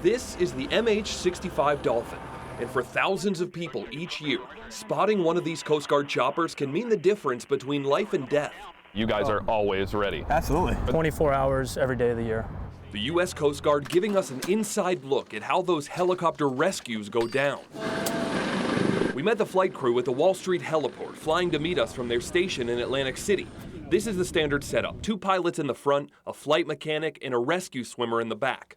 This is the MH-65 Dauphin, and for thousands of people each year, spotting one of these Coast Guard choppers can mean the difference between life and death. You guys are always ready. Absolutely. 24 hours every day of the year. The U.S. Coast Guard giving us an inside look at how those helicopter rescues go down. We met the flight crew at the Wall Street heliport, flying to meet us from their station in Atlantic City. This is the standard setup: 2 pilots in the front, a flight mechanic, and a rescue swimmer in the back.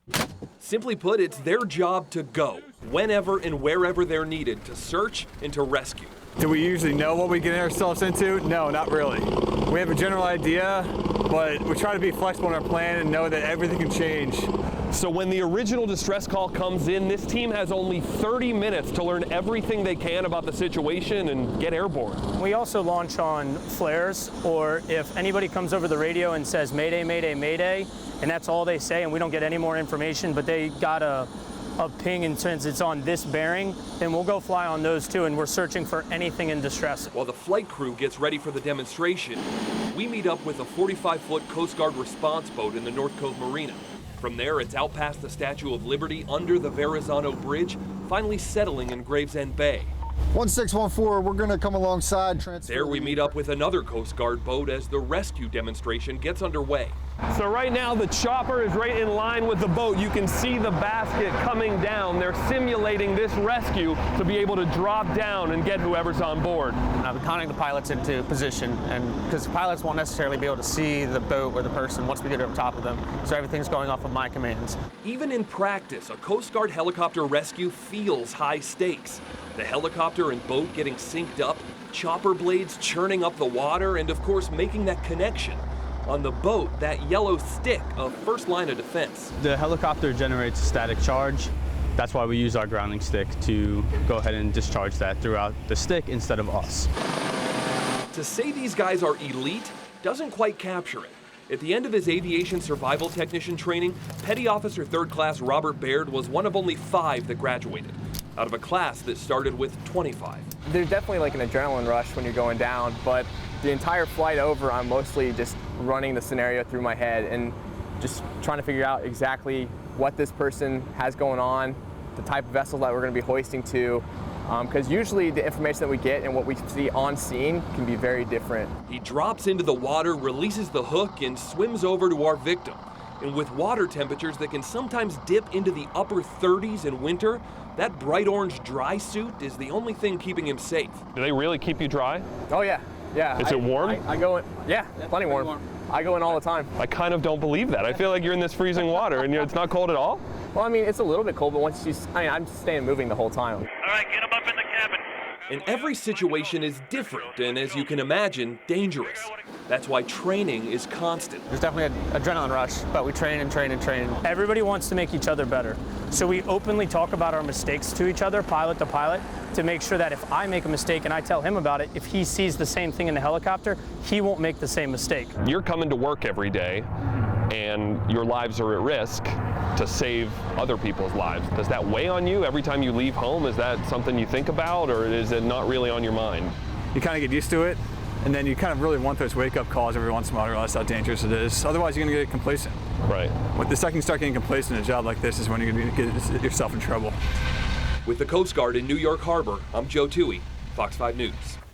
Simply put, it's their job to go, whenever and wherever they're needed, to search and to rescue. Do we usually know what we get ourselves into? No, not really. We have a general idea, but we try to be flexible in our plan and know that everything can change. So when the original distress call comes in, this team has only 30 minutes to learn everything they can about the situation and get airborne. We also launch on flares, or if anybody comes over the radio and says Mayday, Mayday, Mayday, and that's all they say and we don't get any more information, but they got a ping and since it's on this bearing, then we'll go fly on those too, and we're searching for anything in distress. While the flight crew gets ready for the demonstration, we meet up with a 45-foot Coast Guard response boat in the North Cove Marina. From there, it's out past the Statue of Liberty, under the Verrazano Bridge, finally settling in Gravesend Bay. 1614, we're going to come alongside. There we meet up with another Coast Guard boat as the rescue demonstration gets underway. So right now the chopper is right in line with the boat. You can see the basket coming down. They're simulating this rescue to be able to drop down and get whoever's on board. I've been counting the pilots into position, and because pilots won't necessarily be able to see the boat or the person once we get over top of them, so everything's going off of my commands. Even in practice, a Coast Guard helicopter rescue feels high stakes. The helicopter and boat getting synced up, chopper blades churning up the water, and of course making that connection. On the boat, that yellow stick, a first line of defense. The helicopter generates a static charge. That's why we use our grounding stick to go ahead and discharge that throughout the stick instead of us. To say these guys are elite doesn't quite capture it. At the end of his aviation survival technician training, Petty Officer 3rd Class Robert Baird was one of only 5 that graduated, out of a class that started with 25. There's definitely like an adrenaline rush when you're going down, but the entire flight over, I'm mostly just running the scenario through my head and just trying to figure out exactly what this person has going on, the type of vessel that we're going to be hoisting to, because usually the information that we get and what we see on scene can be very different. He drops into the water, releases the hook, and swims over to our victim. And with water temperatures that can sometimes dip into the upper 30s in winter, that bright orange dry suit is the only thing keeping him safe. Do they really keep you dry? Oh yeah, yeah. Is it warm? I go in, yeah, plenty warm. I go in all the time. I kind of don't believe that. I feel like you're in this freezing water and it's not cold at all? Well, I mean, it's a little bit cold, but once you, I'm staying moving the whole time. All right, get them up in the cabin. And every situation is different and, as you can imagine, dangerous. That's why training is constant. There's definitely an adrenaline rush, but we train and train and train. Everybody wants to make each other better. So we openly talk about our mistakes to each other, pilot to pilot, to make sure that if I make a mistake and I tell him about it, if he sees the same thing in the helicopter, he won't make the same mistake. You're coming to work every day and your lives are at risk to save other people's lives. Does that weigh on you every time you leave home? Is that something you think about, or is it not really on your mind? You kind of get used to it, and then you kind of really want those wake-up calls every once in a while to realize how dangerous it is. Otherwise, you're going to get complacent. Right. The second you start getting complacent in a job like this is when you're going to get yourself in trouble. With the Coast Guard in New York Harbor, I'm Joe TOOHEY, Fox 5 News.